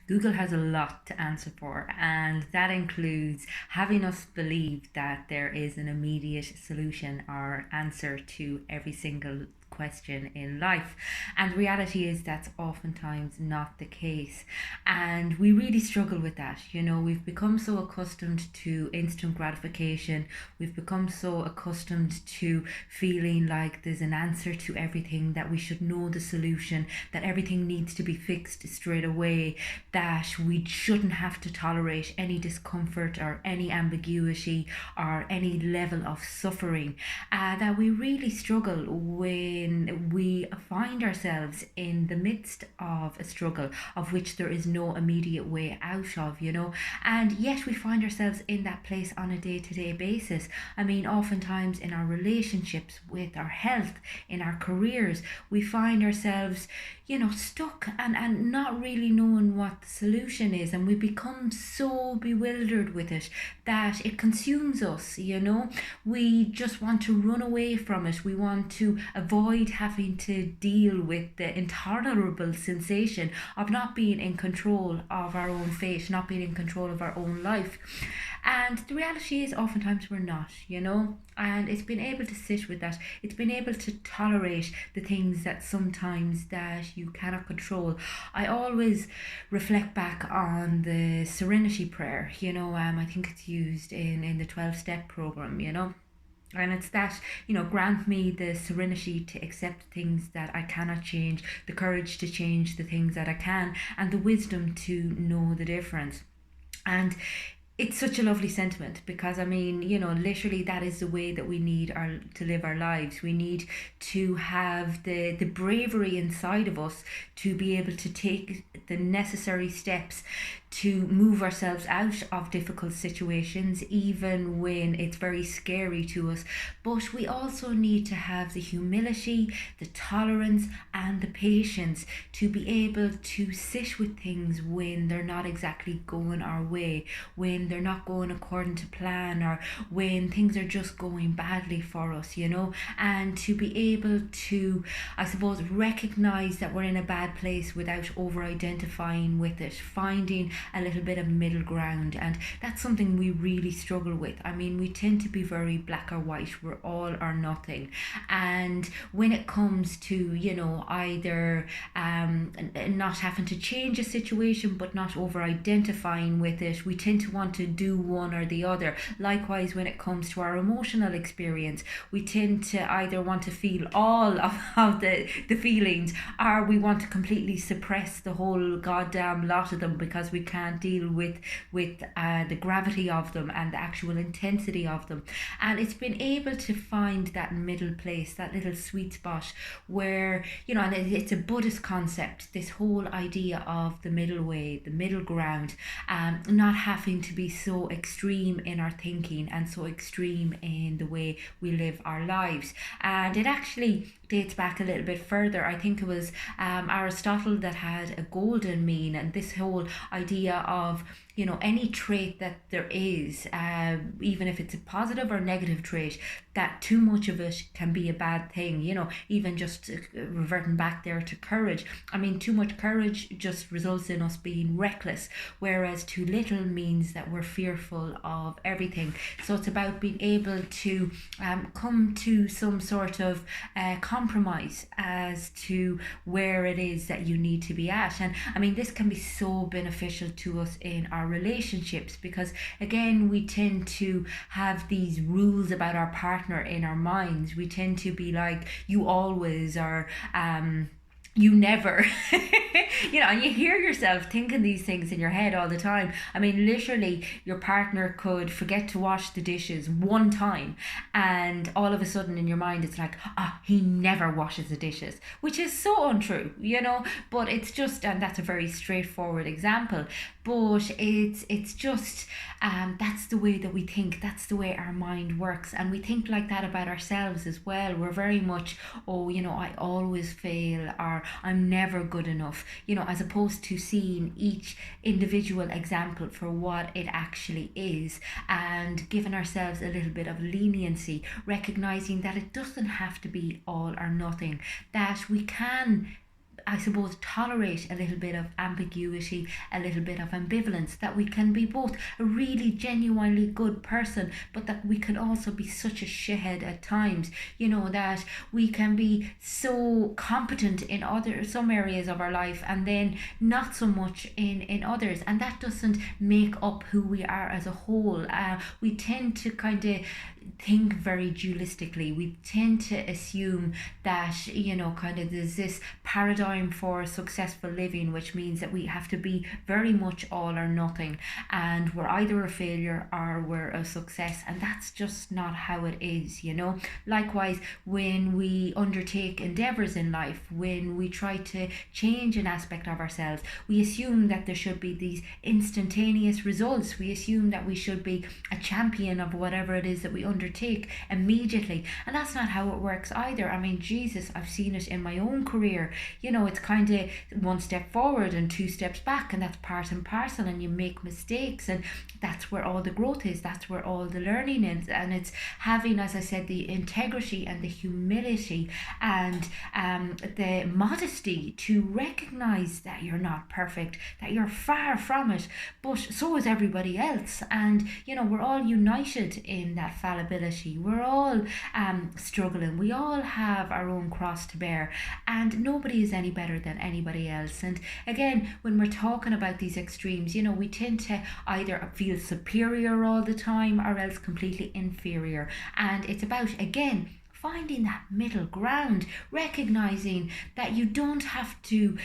Google has a lot to answer for, and that includes having us believe that there is an immediate solution or answer to every single question in life. And the reality is that's oftentimes not the case. And we really struggle with that. We've become so accustomed to instant gratification. We've become so accustomed to feeling like there's an answer to everything, that we should know the solution, that everything needs to be fixed straight away, that we shouldn't have to tolerate any discomfort or any ambiguity or any level of suffering. That we really struggle when we find ourselves in the midst of a struggle of which there is no immediate way out of. And yet we find ourselves in that place on a day-to-day basis. I mean, oftentimes in our relationships, with our health, in our careers, we find ourselves stuck and not really knowing what the solution is, and we become so bewildered with it that it consumes us. We just want to run away from it. We want to avoid having to deal with the intolerable sensation of not being in control of our own fate, not being in control of our own life. And the reality is oftentimes we're not. And it's been able to sit with that. It's been able to tolerate the things that sometimes that you cannot control. I always reflect back on the serenity prayer. I think it's used in the 12 step program. And it's that, grant me the serenity to accept things that I cannot change, the courage to change the things that I can, and the wisdom to know the difference. And it's such a lovely sentiment, because I mean, literally that is the way that we need to live our lives. We need to have the bravery inside of us to be able to take the necessary steps to move ourselves out of difficult situations, even when it's very scary to us. But we also need to have the humility, the tolerance, and the patience to be able to sit with things when they're not exactly going our way, when they're not going according to plan, or when things are just going badly for us. And to be able to, I suppose, recognize that we're in a bad place without over identifying with it, finding a little bit of middle ground. And that's something we really struggle with. I mean, we tend to be very black or white. We're all or nothing. And when it comes to, either not having to change a situation but not over identifying with it, we tend to want to do one or the other. Likewise, when it comes to our emotional experience, we tend to either want to feel all of the feelings, or we want to completely suppress the whole goddamn lot of them because we can't deal with the gravity of them and the actual intensity of them. And it's been able to find that middle place, that little sweet spot where, and it's a Buddhist concept, this whole idea of the middle way, the middle ground, not having to be so extreme in our thinking and so extreme in the way we live our lives. And it actually dates back a little bit further. I think it was Aristotle that had a golden mean, and this whole idea of any trait that there is, even if it's a positive or negative trait, that too much of it can be a bad thing. Even just reverting back there to courage. I mean, too much courage just results in us being reckless, whereas too little means that we're fearful of everything. So it's about being able to come to some sort of compromise as to where it is that you need to be at. And I mean, this can be so beneficial to us in our relationships, because again, we tend to have these rules about our partner in our minds. We tend to be like, you always, or you never. And you hear yourself thinking these things in your head all the time. I mean, literally, your partner could forget to wash the dishes one time, and all of a sudden in your mind it's like, he never washes the dishes, which is so untrue. But it's just, and that's a very straightforward example, but it's just that's the way that we think, that's the way our mind works, and we think like that about ourselves as well. We're very much, I always fail, or I'm never good enough, as opposed to seeing each individual example for what it actually is, and giving ourselves a little bit of leniency, recognizing that it doesn't have to be all or nothing, that we can I suppose, tolerate a little bit of ambiguity, a little bit of ambivalence, that we can be both a really genuinely good person, but that we can also be such a shithead at times, that we can be so competent in some areas of our life and then not so much in others, and that doesn't make up who we are as a whole. We tend to kind of think very dualistically. We tend to assume that, kind of there's this paradigm for successful living, which means that we have to be very much all or nothing, and we're either a failure or we're a success, and that's just not how it is. Likewise, when we undertake endeavors in life, when we try to change an aspect of ourselves, we assume that there should be these instantaneous results. We assume that we should be a champion of whatever it is that we undertake immediately, and that's not how it works either. I mean, Jesus, I've seen it in my own career. It's kind of one step forward and two steps back, and that's part and parcel, and you make mistakes, and that's where all the growth is, that's where all the learning is. And it's having, as I said, the integrity and the humility and the modesty to recognize that you're not perfect, that you're far from it, but so is everybody else. And we're all united in that fallibility. We're all struggling. We all have our own cross to bear, and nobody is any better than anybody else. And again, when we're talking about these extremes, we tend to either feel superior all the time or else completely inferior. And it's about, again, finding that middle ground, recognizing that you don't have to,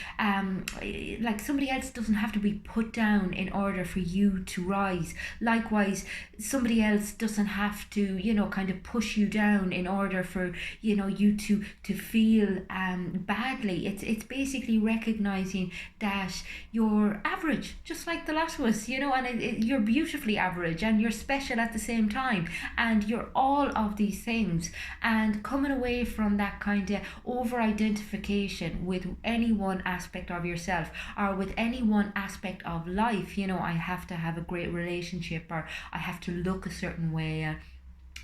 like somebody else doesn't have to be put down in order for you to rise. Likewise, somebody else doesn't have to, kind of push you down in order for, you to feel badly. It's basically recognizing that you're average, just like the lot of us, and you're beautifully average, and you're special at the same time, and you're all of these things. And coming away from that kind of over-identification with any one aspect of yourself or with any one aspect of life, I have to have a great relationship, or I have to look a certain way,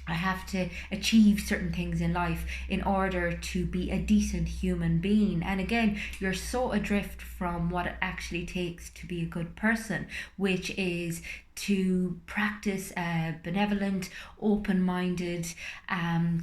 I have to achieve certain things in life in order to be a decent human being. And again, you're so adrift from what it actually takes to be a good person, which is to practice a benevolent, open-minded,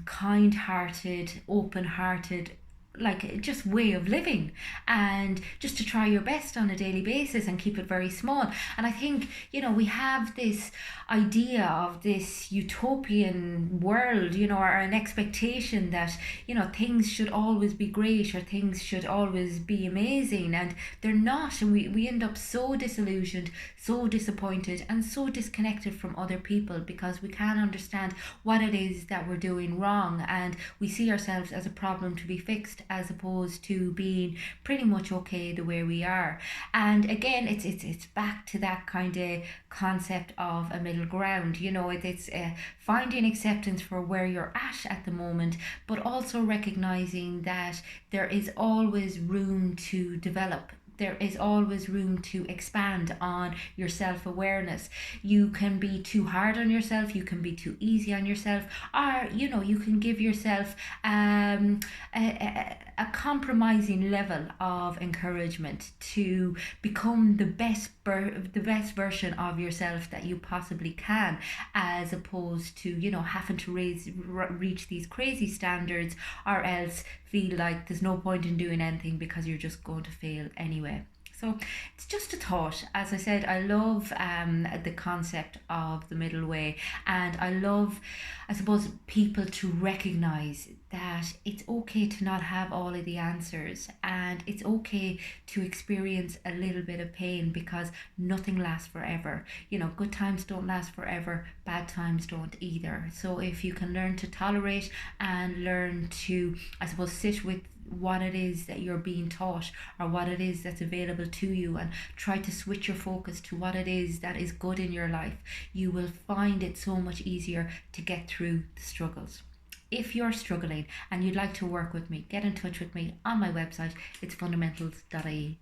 kind-hearted, open-hearted, like just way of living, and just to try your best on a daily basis and keep it very small. And I think we have this idea of this utopian world, or an expectation that things should always be great or things should always be amazing, and they're not. And we end up so disillusioned, so disappointed, and so disconnected from other people because we can't understand what it is that we're doing wrong, and we see ourselves as a problem to be fixed as opposed to being pretty much okay the way we are. And again, it's back to that kind of concept of a middle ground. It's finding acceptance for where you're at the moment, but also recognizing that there is always room to develop. There is always room to expand on your self-awareness. You can be too hard on yourself, you can be too easy on yourself, or you can give yourself a compromising level of encouragement to become the best version of yourself that you possibly can, as opposed to having to reach these crazy standards, or else feel like there's no point in doing anything because you're just going to fail anyway. So it's just a thought. As I said, I love the concept of the middle way, and I love, I suppose, people to recognize that it's okay to not have all of the answers, and it's okay to experience a little bit of pain, because nothing lasts forever. Good times don't last forever, bad times don't either. So if you can learn to tolerate and learn to, I suppose, sit with what it is that you're being taught or what it is that's available to you, and try to switch your focus to what it is that is good in your life, you will find it so much easier to get through the struggles. If you're struggling and you'd like to work with me, get in touch with me on my website. It's fundamentals.ie.